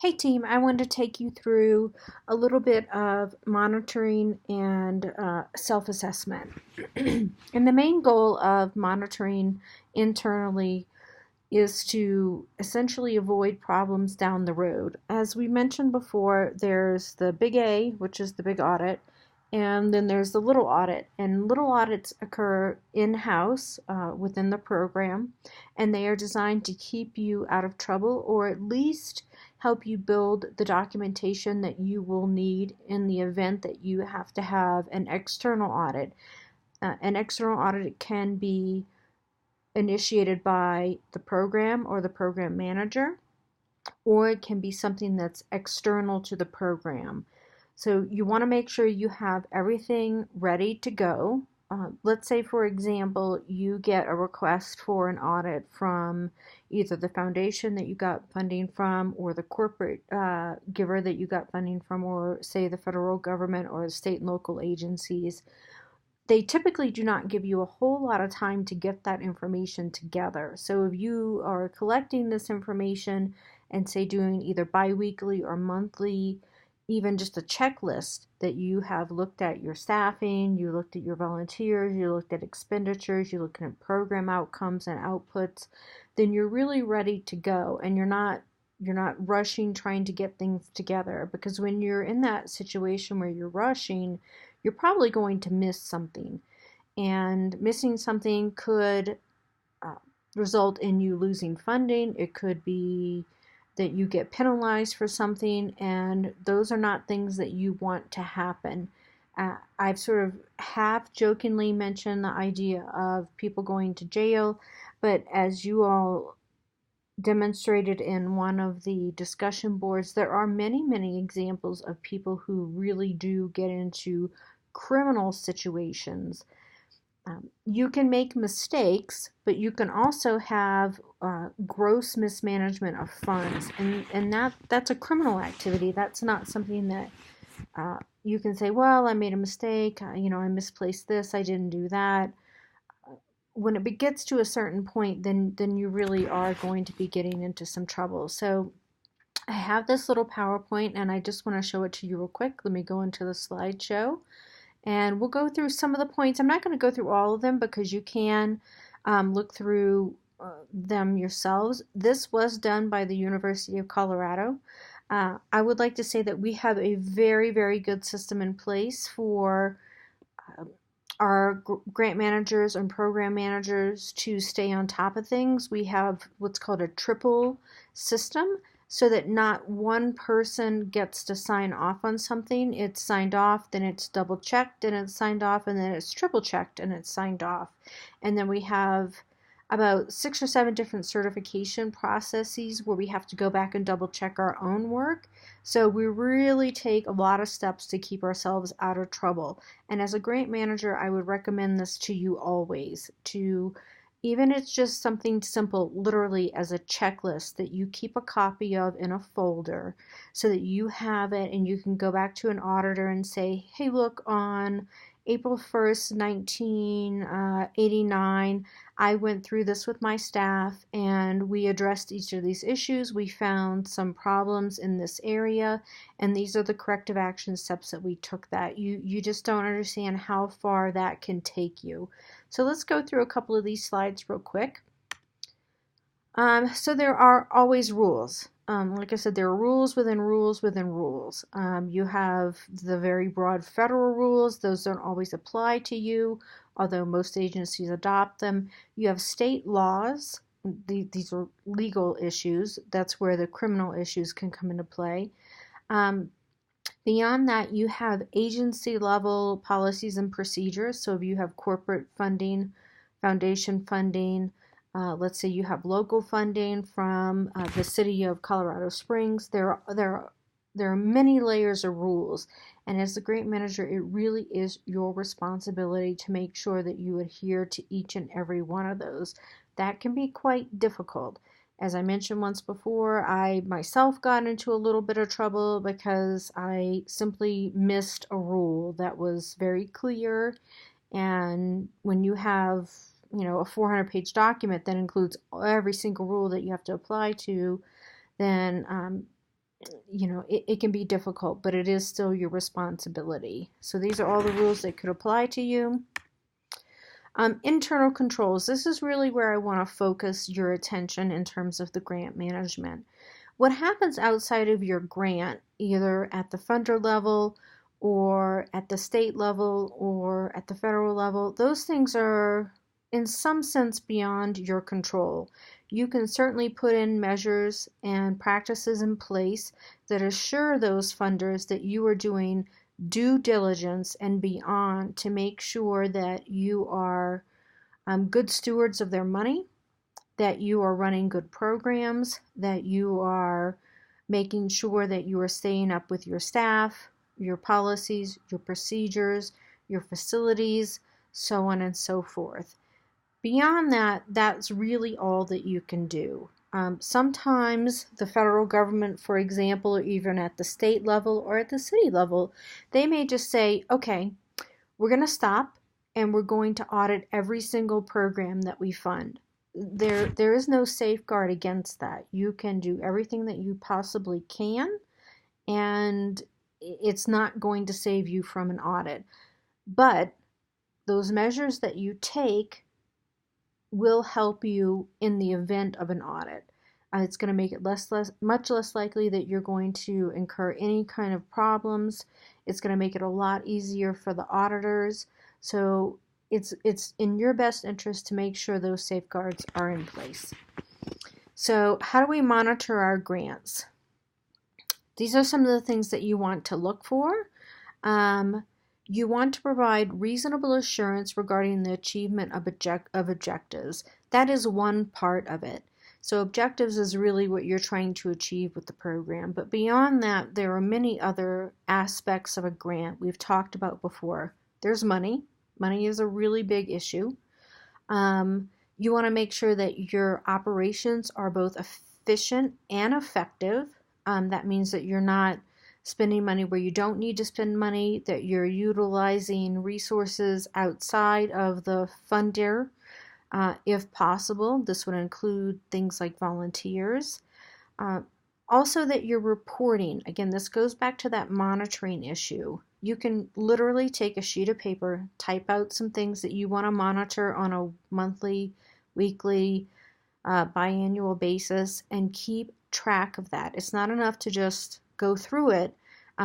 Hey team, I wanted to take you through a little bit of monitoring and self-assessment. And the main goal of monitoring internally is to essentially avoid problems down the road. As we mentioned before, there's the big A, which is the big audit, and then there's the little audit. And little audits occur in-house within the program, and they are designed to keep you out of trouble or at least help you build the documentation that you will need in the event that you have to have an external audit. An external audit can be initiated by the program or the program manager, or it can be something that's external to the program. So you want to make sure you have everything ready to go. Let's say, for example, you get a request for an audit from either the foundation that you got funding from, or the corporate giver that you got funding from, or say the federal government or the state and local agencies. They typically do not give you a whole lot of time to get that information together. So if you are collecting this information and say doing either biweekly or monthly, even just a checklist that you have looked at your staffing, you looked at your volunteers, you looked at expenditures, you looked at program outcomes and outputs, then you're really ready to go, and you're not rushing trying to get things together, because when you're in that situation where you're rushing, you're probably going to miss something. And missing something could uh, result in you losing funding. It could be that you get penalized for something, and those are not things that you want to happen. I've sort of half jokingly mentioned the idea of people going to jail, but as you all demonstrated in one of the discussion boards, there are many, many examples of people who really do get into criminal situations. You can make mistakes, but you can also have gross mismanagement of funds, and that's a criminal activity. That's not something that you can say, well, I made a mistake, I misplaced this, I didn't do that. When it gets to a certain point, then you really are going to be getting into some trouble. So I have this little PowerPoint, and I just want to show it to you real quick. Let me go into the slideshow, and we'll go through some of the points. I'm not going to go through all of them because you can look through them yourselves. This was done by the University of Colorado. I would like to say that we have a very, very good system in place for our grant managers and program managers to stay on top of things. We have what's called a triple system, so that not one person gets to sign off on something. It's signed off, then it's double checked, and it's signed off, and then it's triple checked, and it's signed off. And then we have about 6 or 7 different certification processes where we have to go back and double check our own work. So we really take a lot of steps to keep ourselves out of trouble. And as a grant manager, I would recommend this to you always, to even if it's just something simple, literally as a checklist that you keep a copy of in a folder so that you have it and you can go back to an auditor and say, hey, look, on April 1st, 1989, I went through this with my staff and we addressed each of these issues. We found some problems in this area, and these are the corrective action steps that we took. That you just don't understand how far that can take you. So let's go through a couple of these slides real quick. So there are always rules. Like I said, there are rules within rules within rules. You have the very broad federal rules. Those don't always apply to you, although most agencies adopt them. You have state laws. These are legal issues. That's where the criminal issues can come into play. Beyond that, you have agency level policies and procedures. So if you have corporate funding, foundation funding, let's say you have local funding from the city of Colorado Springs, there are many layers of rules. And as the grant manager, it really is your responsibility to make sure that you adhere to each and every one of those. That can be quite difficult. As I mentioned once before, I myself got into a little bit of trouble because I simply missed a rule that was very clear. And when you have, a 400-page document that includes every single rule that you have to apply to, then it can be difficult, but it is still your responsibility. So these are all the rules that could apply to you. Internal controls. This is really where I want to focus your attention in terms of the grant management. What happens outside of your grant, either at the funder level or at the state level or at the federal level, those things are in some sense beyond your control. You can certainly put in measures and practices in place that assure those funders that you are doing due diligence and beyond to make sure that you are good stewards of their money, that you are running good programs, that you are making sure that you are staying up with your staff, your policies, your procedures, your facilities, so on and so forth. Beyond that, that's really all that you can do. Sometimes the federal government, for example, or even at the state level or at the city level, they may just say, okay, we're going to stop and we're going to audit every single program that we fund. There is no safeguard against that. You can do everything that you possibly can, and it's not going to save you from an audit. But those measures that you take will help you in the event of an audit. It's going to make it much less likely that you're going to incur any kind of problems. It's going to make it a lot easier for the auditors. So it's in your best interest to make sure those safeguards are in place. So how do we monitor our grants? These are some of the things that you want to look for. You want to provide reasonable assurance regarding the achievement of objectives. That is one part of it. So objectives is really what you're trying to achieve with the program. But beyond that, there are many other aspects of a grant we've talked about before. There's money. Money is a really big issue. You want to make sure that your operations are both efficient and effective. That means that you're not spending money where you don't need to spend money, that you're utilizing resources outside of the funder, if possible. This would include things like volunteers. Also that you're reporting. Again, this goes back to that monitoring issue. You can literally take a sheet of paper, type out some things that you want to monitor on a monthly, weekly, biannual basis, and keep track of that. It's not enough to just go through it.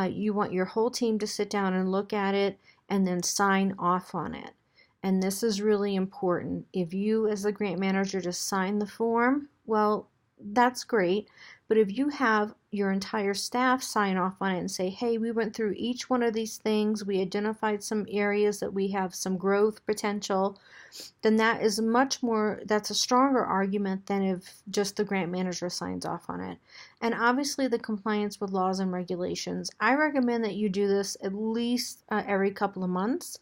You want your whole team to sit down and look at it and then sign off on it. And this is really important. If you, as the grant manager, just sign the form, well, that's great. But if you have your entire staff sign off on it and say, hey, we went through each one of these things, we identified some areas that we have some growth potential, then that's a stronger argument than if just the grant manager signs off on it. And obviously the compliance with laws and regulations. I recommend that you do this at least every couple of months.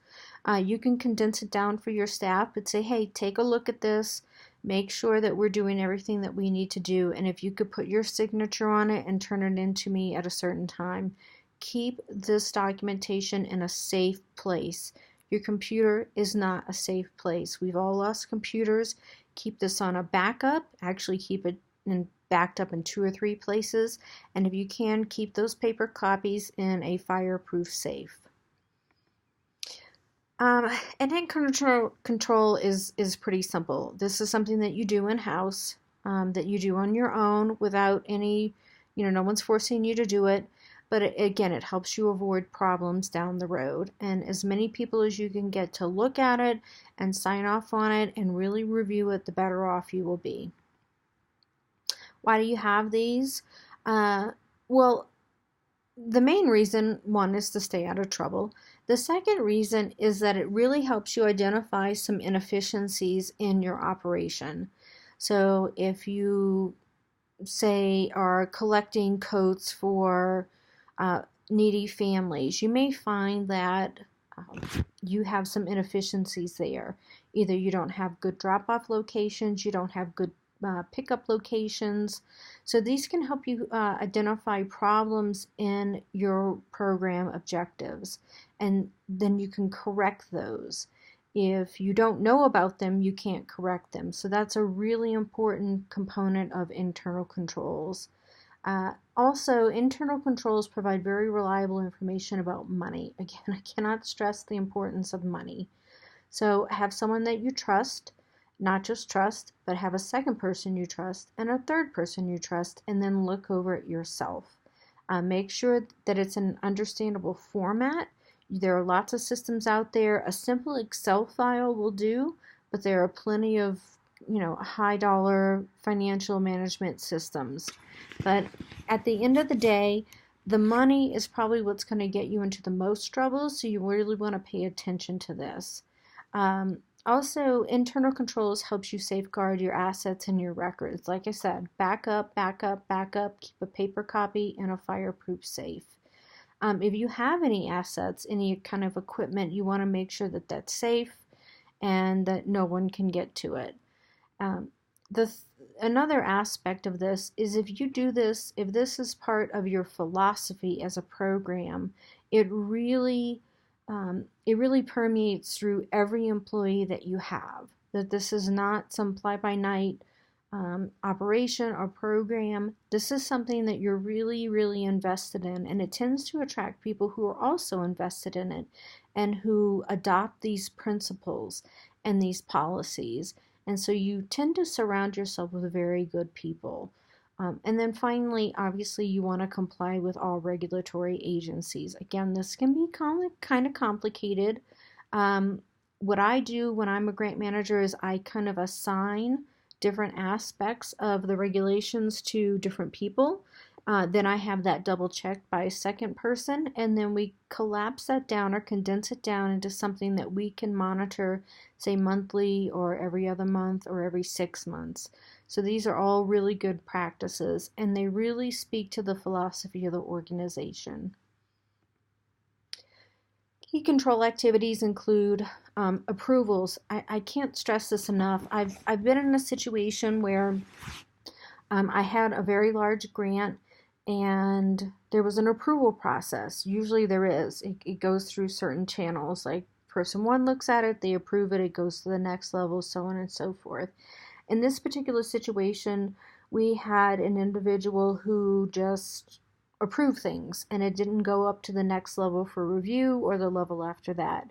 You can condense it down for your staff, but say, hey, take a look at this. Make sure that we're doing everything that we need to do. And if you could put your signature on it and turn it in to me at a certain time, keep this documentation in a safe place. Your computer is not a safe place. We've all lost computers. Keep this on a backup. Actually keep it backed up in 2 or 3 places. And if you can, keep those paper copies in a fireproof safe. And then control is pretty simple. This is something that you do in-house, that you do on your own without any, no one's forcing you to do it. But again, it helps you avoid problems down the road. And as many people as you can get to look at it and sign off on it and really review it, the better off you will be. Why do you have these? Well, the main reason, one, is to stay out of trouble. The second reason is that it really helps you identify some inefficiencies in your operation. So if you, say, are collecting coats for needy families, you may find that you have some inefficiencies there. Either you don't have good drop-off locations, you don't have good pickup locations. So these can help you identify problems in your program objectives, and then you can correct those. If you don't know about them, you can't correct them. So that's a really important component of internal controls. Also, internal controls provide very reliable information about money. Again, I cannot stress the importance of money. So have someone that you trust, not just trust, but have a second person you trust and a third person you trust, and then look over it yourself. Make sure that it's an understandable format. There are lots of systems out there. A simple Excel file will do, but there are plenty of high dollar financial management systems. But at the end of the day, the money is probably what's going to get you into the most trouble, so you really want to pay attention to this. Also, internal controls helps you safeguard your assets and your records. Like I said, back up, back up, back up, keep a paper copy in a fireproof safe. If you have any assets, any kind of equipment, you want to make sure that that's safe and that no one can get to it. Another aspect of this is if you do this, if this is part of your philosophy as a program, it really permeates through every employee that you have. That this is not some fly-by-night operation or program. This is something that you're really, really invested in, and it tends to attract people who are also invested in it and who adopt these principles and these policies. And so you tend to surround yourself with very good people. And then finally, obviously, you want to comply with all regulatory agencies. Again, this can be kind of complicated. What I do when I'm a grant manager is I kind of assign different aspects of the regulations to different people. Then I have that double checked by a second person, and then we collapse that down or condense it down into something that we can monitor, say monthly or every other month or every 6 months. So these are all really good practices, and they really speak to the philosophy of the organization. Key control activities include approvals. I can't stress this enough. I've been in a situation where I had a very large grant and there was an approval process. Usually there is. It goes through certain channels. Like person one looks at it, they approve it, it goes to the next level, so on and so forth. In this particular situation, we had an individual who just approved things and it didn't go up to the next level for review or the level after that.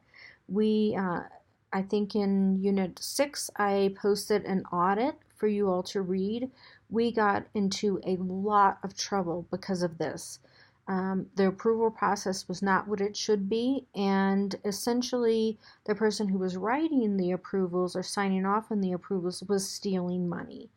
I think in Unit 6, I posted an audit for you all to read. We got into a lot of trouble because of this. The approval process was not what it should be, and essentially the person who was writing the approvals or signing off on the approvals was stealing money.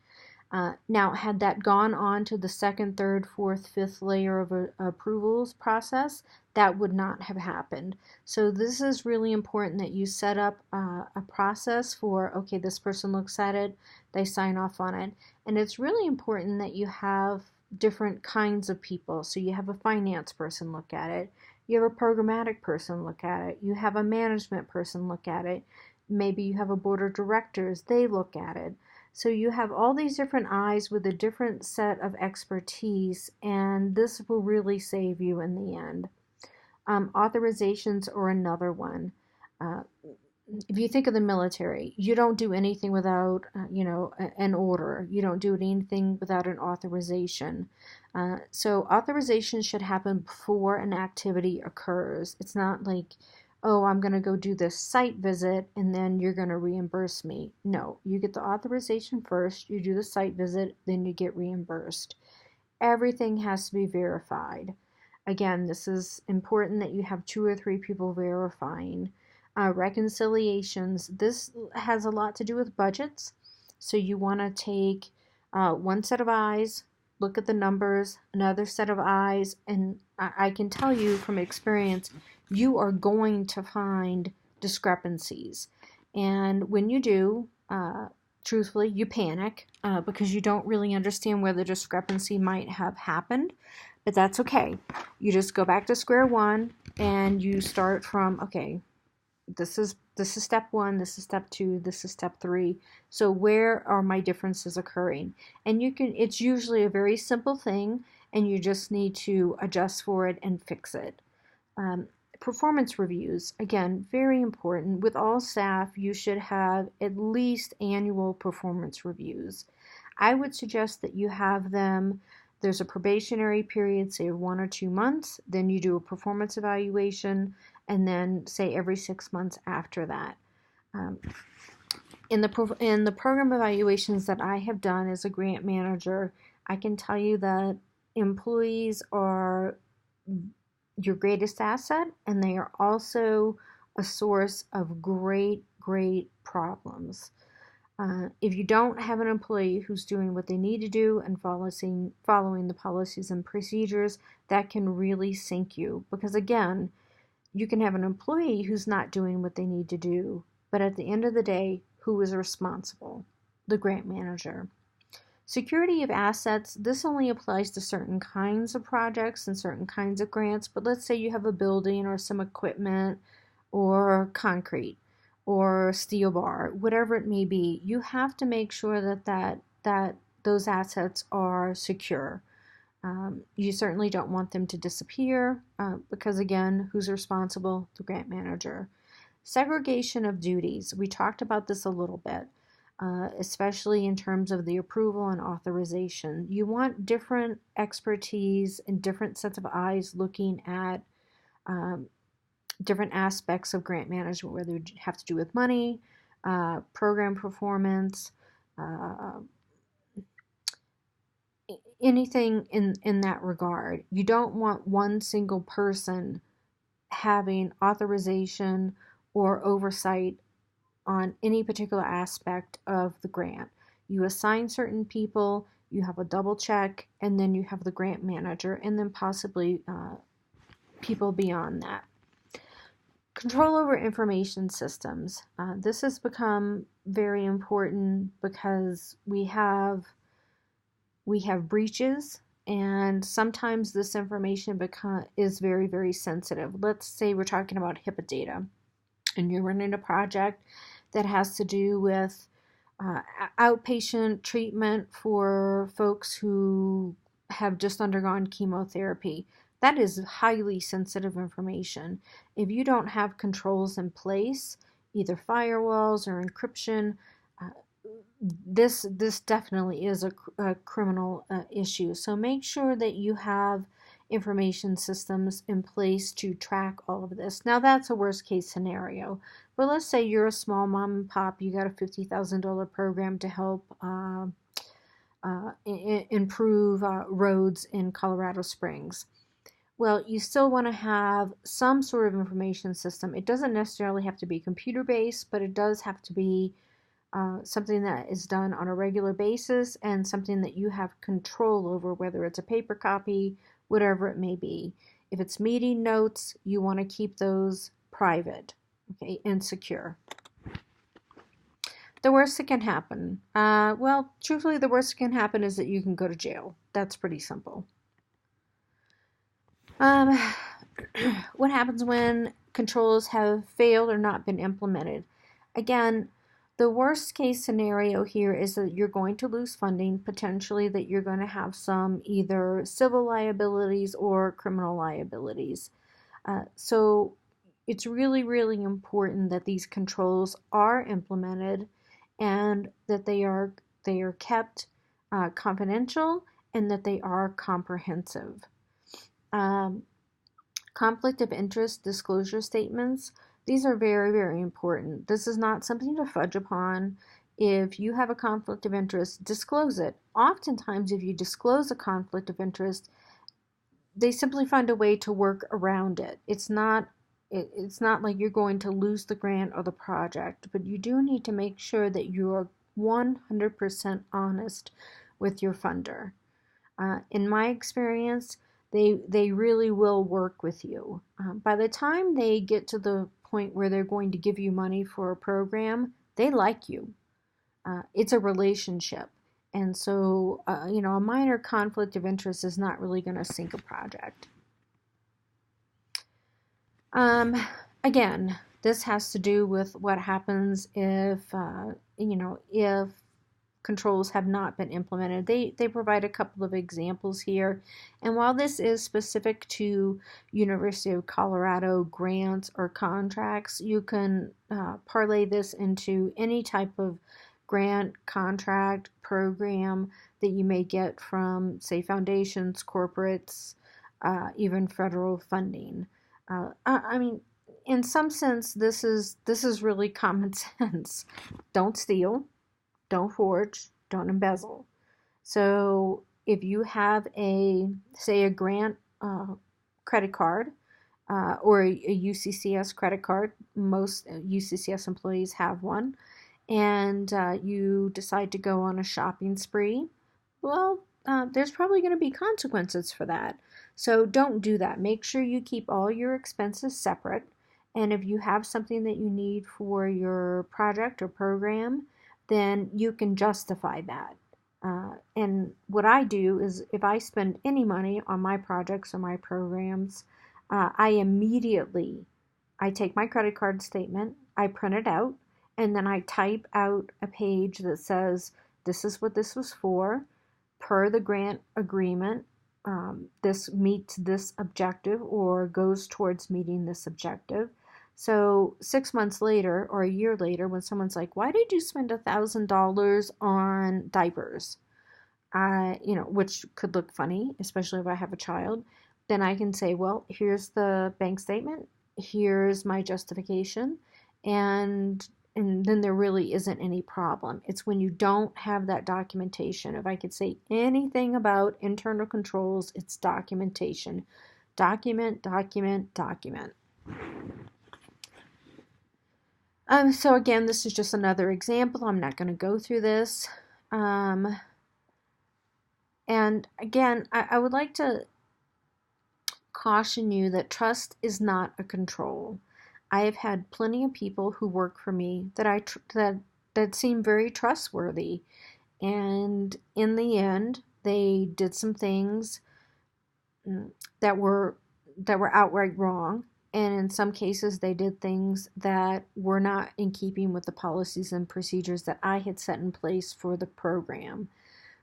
Now, had that gone on to the second, third, fourth, fifth layer of approvals process, that would not have happened. So this is really important that you set up a process for, okay, this person looks at it, they sign off on it. And it's really important that you have different kinds of people. So you have a finance person look at it, you have a programmatic person look at it, you have a management person look at it, maybe you have a board of directors, they look at it. So you have all these different eyes with a different set of expertise, and this will really save you in the end. Authorizations are another one. If you think of the military, you don't do anything without, an order. You don't do anything without an authorization. So authorization should happen before an activity occurs. It's not like, oh, I'm going to go do this site visit and then you're going to reimburse me. No, you get the authorization first, you do the site visit, then you get reimbursed. Everything has to be verified. Again, this is important that you have 2 or 3 people verifying. Reconciliations, this has a lot to do with budgets. So you want to take one set of eyes, look at the numbers, another set of eyes, and I can tell you from experience, you are going to find discrepancies. And when you do, truthfully, you panic because you don't really understand where the discrepancy might have happened. But that's okay. You just go back to square one and you start from, okay, this is step 1, this is step 2, this is step 3. So where are my differences occurring? And it's usually a very simple thing, and you just need to adjust for it and fix it. Performance reviews, again, very important. With all staff, you should have at least annual performance reviews. I would suggest that you have them There's a probationary period, say 1 or 2 months. Then you do a performance evaluation, and then say every 6 months after that. Um, in the program evaluations that I have done as a grant manager, I can tell you that employees are your greatest asset, and they are also a source of great problems. If you don't have an employee who's doing what they need to do and following the policies and procedures, that can really sink you. Because again, you can have an employee who's not doing what they need to do, but at the end of the day, who is responsible? The grant manager. Security of assets, this only applies to certain kinds of projects and certain kinds of grants, but let's say you have a building or some equipment or concrete or steel bar, whatever it may be, you have to make sure that those assets are secure. You certainly don't want them to disappear because, again, who's responsible? The grant manager. Segregation of duties. We talked about this a little bit, especially in terms of the approval and authorization. You want different expertise and different sets of eyes looking at different aspects of grant management, whether you have to do with money, program performance, anything in that regard. You don't want one single person having authorization or oversight on any particular aspect of the grant. You assign certain people, you have a double check, and then you have the grant manager, and then possibly people beyond that. Control over information systems. This has become very important because we have breaches, and sometimes this information is very sensitive. Let's say we're talking about HIPAA data, and you're running a project that has to do with outpatient treatment for folks who have just undergone chemotherapy. That is highly sensitive information. If you don't have controls in place, either firewalls or encryption, this definitely is a criminal issue. So make sure that you have information systems in place to track all of this. Now that's a worst case scenario, but let's say you're a small mom and pop, you got a $50,000 program to help improve roads in Colorado Springs. Well, you still want to have some sort of information system. It doesn't necessarily have to be computer-based, but it does have to be something that is done on a regular basis and something that you have control over, whether it's a paper copy, whatever it may be. If it's meeting notes, you want to keep those private, okay, and secure. The worst that can happen. Well, truthfully, the worst that can happen is that you can go to jail. That's pretty simple. What happens when controls have failed or not been implemented? Again, the worst case scenario here is that you're going to lose funding, potentially that you're going to have some either civil liabilities or criminal liabilities. So it's really important that these controls are implemented and that they are kept confidential and that they are comprehensive. Conflict of interest disclosure statements. These are very important. This is not something to fudge upon. If you have a conflict of interest, disclose it. Oftentimes, if you disclose a conflict of interest, they simply find a way to work around it. It's not like you're going to lose the grant or the project, but you do need to make sure that you are 100% honest with your funder. In my experience, they really will work with you. By the time they get to the point where they're going to give you money for a program, they like you. It's a relationship. And so, a minor conflict of interest is not really going to sink a project. Again, this has to do with what happens if controls have not been implemented. They provide a couple of examples here. And while this is specific to University of Colorado grants or contracts, you can parlay this into any type of grant, contract, program that you may get from, say, foundations, corporates, even federal funding. I mean, in some sense, this is really common sense. Don't steal, don't forge, don't embezzle. So if you have say a grant credit card or a UCCS credit card, most UCCS employees have one, and you decide to go on a shopping spree, well, there's probably going to be consequences for that. So don't do that. Make sure you keep all your expenses separate. And if you have something that you need for your project or program, then you can justify that. And what I do is if I spend any money on my projects or my programs, I take my credit card statement, I print it out, and then I type out a page that says, this is what this was for, per the grant agreement, this meets this objective or goes towards meeting this objective. So 6 months later or a year later, when someone's like, why did you spend $1,000 on diapers? Which could look funny, especially if I have a child, then I can say, well, here's the bank statement, here's my justification, and then there really isn't any problem. It's when you don't have that documentation. If I could say anything about internal controls, it's documentation. Document, document, document. So again, this is just another example. I'm not going to go through this. And again, I would like to caution you that trust is not a control. I have had plenty of people who work for me that seem very trustworthy, and in the end, they did some things that were outright wrong, and in some cases, they did things that were not in keeping with the policies and procedures that I had set in place for the program.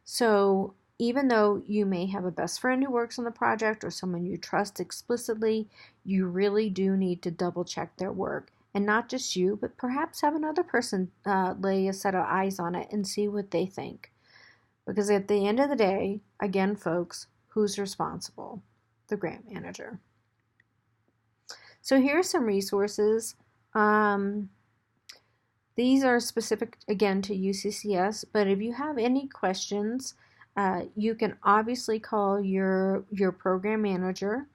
So even though you may have a best friend who works on the project or someone you trust explicitly, you really do need to double check their work. And not just you, but perhaps have another person lay a set of eyes on it and see what they think. Because at the end of the day, again, folks, who's responsible? The grant manager. So here are some resources. These are specific, again, to UCCS, but if you have any questions, you can obviously call your program manager,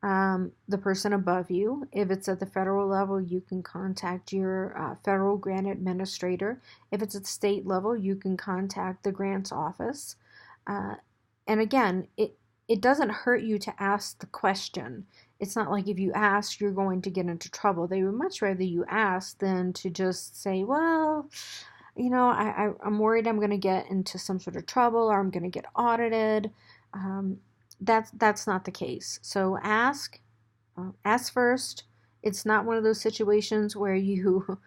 the person above you. If it's at the federal level, you can contact your federal grant administrator. If it's at the state level, you can contact the grants office. And again, it doesn't hurt you to ask the question. It's not like if you ask, you're going to get into trouble. They would much rather you ask than to just say, well, I'm worried I'm going to get into some sort of trouble or I'm going to get audited. That's not the case. So ask first. It's not one of those situations where you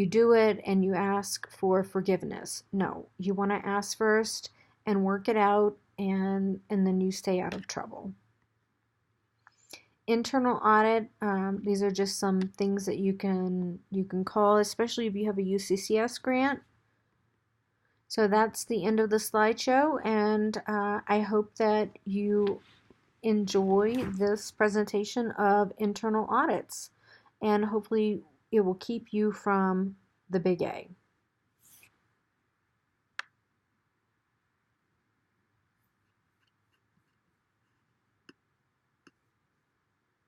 do it and you ask for forgiveness. No, you want to ask first and work it out, and then you stay out of trouble. Internal audit, these are just some things that you can call, especially if you have a UCCS grant. So that's the end of the slideshow, and I hope that you enjoy this presentation of internal audits, and hopefully it will keep you from the big A.